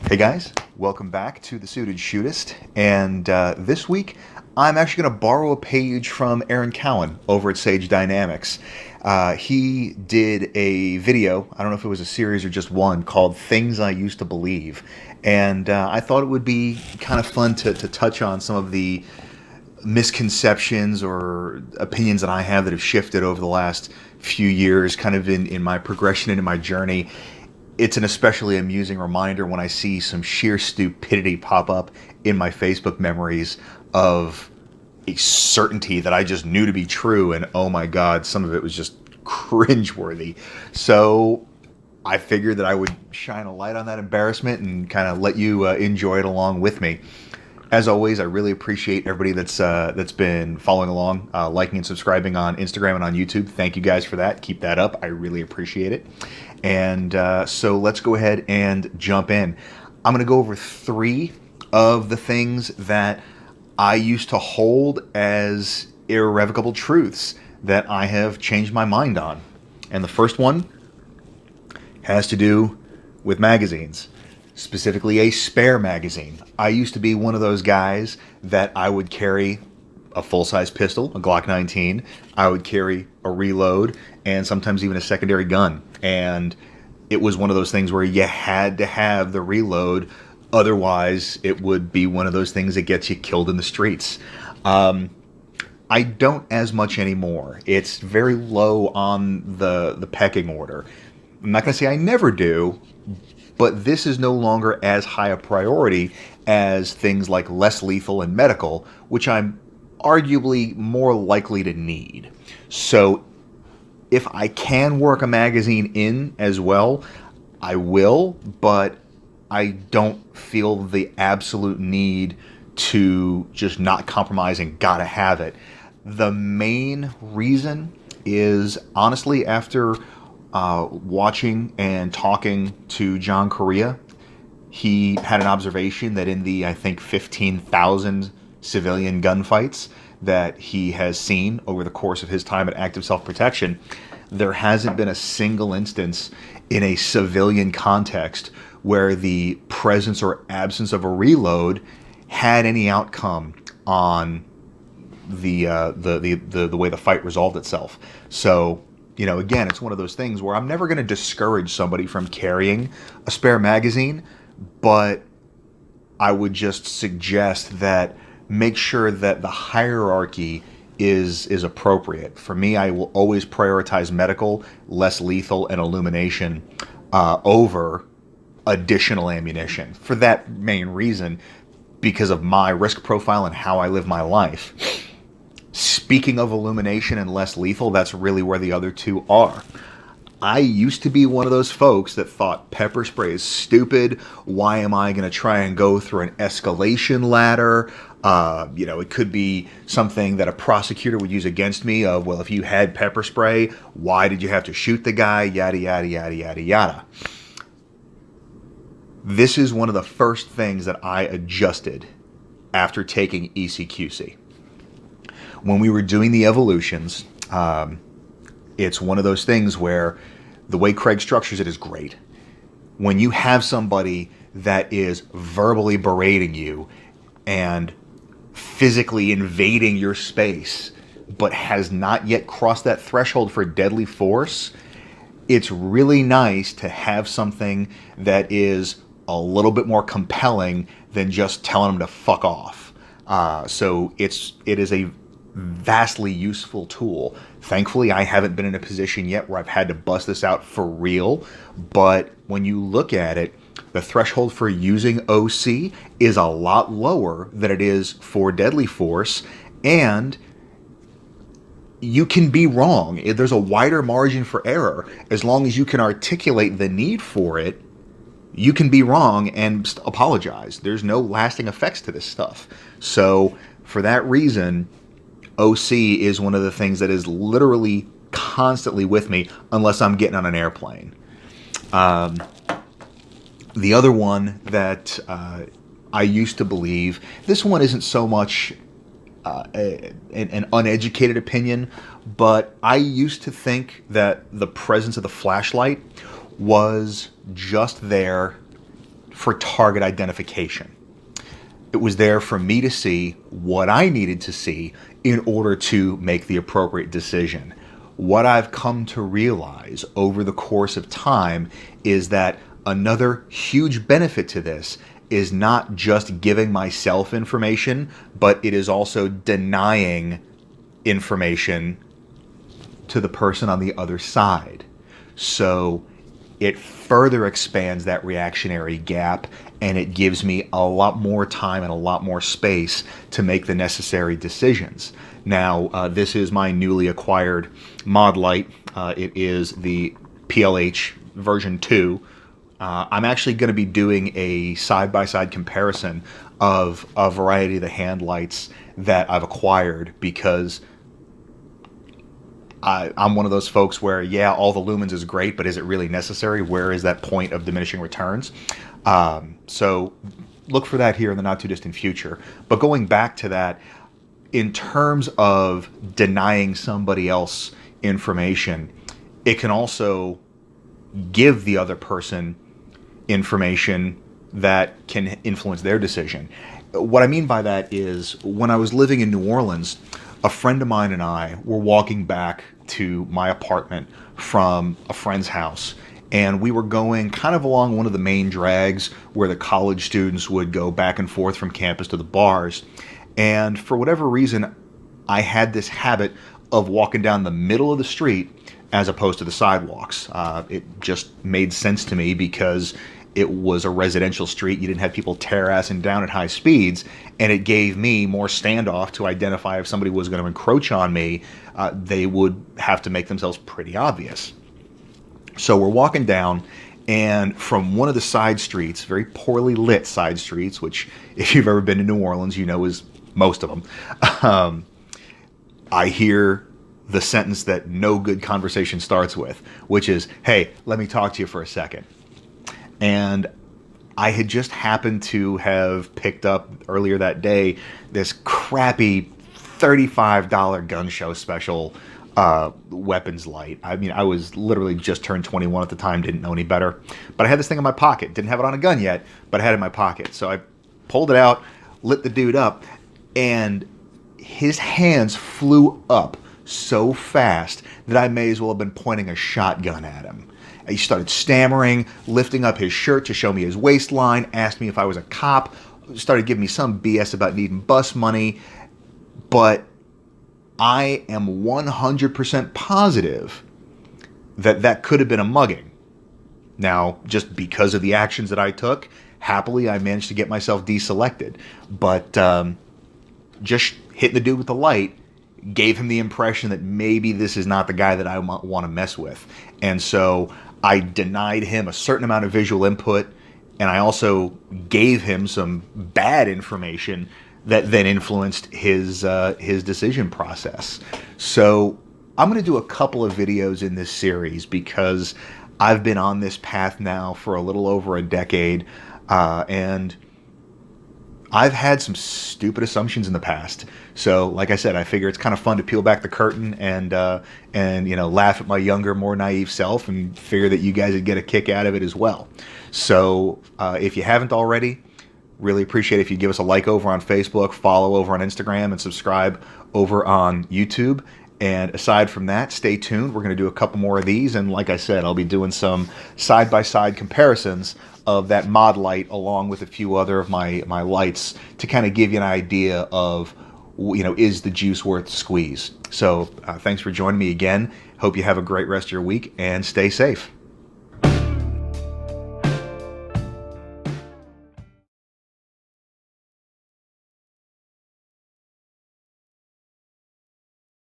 Hey guys, welcome back to the Suited Shootist, and this week I'm actually going to borrow a page from Aaron Cowan over at Sage Dynamics. He did a video, I don't know if it was a series or just one, called Things I Used to Believe, and I thought it would be kind of fun to touch on some of the misconceptions or opinions that I have that have shifted over the last few years, kind of in my progression and in my journey. It's an especially amusing reminder when I see some sheer stupidity pop up in my Facebook memories of a certainty that I just knew to be true, and oh my god, some of it was just cringeworthy. So I figured that I would shine a light on that embarrassment and kind of let you enjoy it along with me. As always, I really appreciate everybody that's been following along, liking and subscribing on Instagram and on YouTube. Thank you guys for that. Keep that up. I really appreciate it. And so let's go ahead and jump in. I'm going to go over 3 of the things that I used to hold as irrevocable truths that I have changed my mind on. And the first one has to do with magazines. Specifically a spare magazine. I used to be one of those guys that I would carry a full-size pistol, a Glock 19. I would carry a reload and sometimes even a secondary gun. And it was one of those things where you had to have the reload, otherwise it would be one of those things that gets you killed in the streets. I don't as much anymore. It's very low on the pecking order. I'm not going to say I never do, but this is no longer as high a priority as things like less lethal and medical, which I'm arguably more likely to need. So if I can work a magazine in as well, I will, but I don't feel the absolute need to just not compromise and gotta have it. The main reason is, honestly, after watching and talking to John Correa, he had an observation that in the, I think, 15,000 civilian gunfights that he has seen over the course of his time at Active Self-Protection, there hasn't been a single instance in a civilian context where the presence or absence of a reload had any outcome on the way the fight resolved itself. So, you know, again, it's one of those things where I'm never going to discourage somebody from carrying a spare magazine, but I would just suggest that make sure that the hierarchy is appropriate. For me, I will always prioritize medical, less lethal, and illumination over additional ammunition. For that main reason, because of my risk profile and how I live my life. Speaking of illumination and less lethal, that's really where the other two are. I used to be one of those folks that thought pepper spray is stupid. Why am I going to try and go through an escalation ladder? It could be something that a prosecutor would use against me of, well, if you had pepper spray, why did you have to shoot the guy? Yada, yada, yada, yada, yada. This is one of the first things that I adjusted after taking ECQC. When we were doing the evolutions, it's one of those things where the way Craig structures it is great. When you have somebody that is verbally berating you and physically invading your space, but has not yet crossed that threshold for deadly force, it's really nice to have something that is a little bit more compelling than just telling them to fuck off. So it is a vastly useful tool. Thankfully, I haven't been in a position yet where I've had to bust this out for real, but when you look at it, the threshold for using OC is a lot lower than it is for deadly force, and you can be wrong. There's a wider margin for error. As long as you can articulate the need for it, you can be wrong and apologize. There's no lasting effects to this stuff. So for that reason, OC is one of the things that is literally constantly with me unless I'm getting on an airplane. The other one that I used to believe, this one isn't so much an uneducated opinion, but I used to think that the presence of the flashlight was just there for target identification. It was there for me to see what I needed to see in order to make the appropriate decision. What I've come to realize over the course of time is that another huge benefit to this is not just giving myself information, but it is also denying information to the person on the other side. So it further expands that reactionary gap, and it gives me a lot more time and a lot more space to make the necessary decisions. Now, this is my newly acquired mod light. It is the PLH version 2. I'm actually going to be doing a side-by-side comparison of a variety of the hand lights that I've acquired, because I'm one of those folks where, yeah, all the lumens is great, but is it really necessary? Where is that point of diminishing returns? So look for that here in the not too distant future. But going back to that, in terms of denying somebody else information, it can also give the other person information that can influence their decision. What I mean by that is, when I was living in New Orleans, a friend of mine and I were walking back to my apartment from a friend's house, and we were going kind of along one of the main drags where the college students would go back and forth from campus to the bars. And for whatever reason, I had this habit of walking down the middle of the street as opposed to the sidewalks. It just made sense to me because it was a residential street. You didn't have people tear-assing down at high speeds, and it gave me more standoff to identify if somebody was going to encroach on me. They would have to make themselves pretty obvious. So we're walking down, and from one of the side streets, very poorly lit side streets, which if you've ever been to New Orleans, you know is most of them, I hear the sentence that no good conversation starts with, which is, "Hey, let me talk to you for a second." And I had just happened to have picked up earlier that day this crappy $35 gun show special weapons light. I mean, I was literally just turned 21 at the time, didn't know any better. But I had this thing in my pocket. Didn't have it on a gun yet, but I had it in my pocket. So I pulled it out, lit the dude up, and his hands flew up so fast that I may as well have been pointing a shotgun at him. He started stammering, lifting up his shirt to show me his waistline, asked me if I was a cop, started giving me some BS about needing bus money. But I am 100% positive that that could have been a mugging. Now, just because of the actions that I took, happily I managed to get myself deselected. But just hitting the dude with the light gave him the impression that maybe this is not the guy that I want to mess with. And so I denied him a certain amount of visual input, and I also gave him some bad information that then influenced his decision process. So I'm going to do a couple of videos in this series because I've been on this path now for a little over a decade, and I've had some stupid assumptions in the past. So, like I said, I figure it's kind of fun to peel back the curtain and you know, laugh at my younger, more naive self, and figure that you guys would get a kick out of it as well. So, if you haven't already, really appreciate it if you give us a like over on Facebook, follow over on Instagram, and subscribe over on YouTube. And aside from that, stay tuned. We're going to do a couple more of these, and like I said, I'll be doing some side-by-side comparisons of that mod light along with a few other of my lights to kind of give you an idea of, you know, is the juice worth the squeeze. So thanks for joining me again. Hope you have a great rest of your week, and stay safe.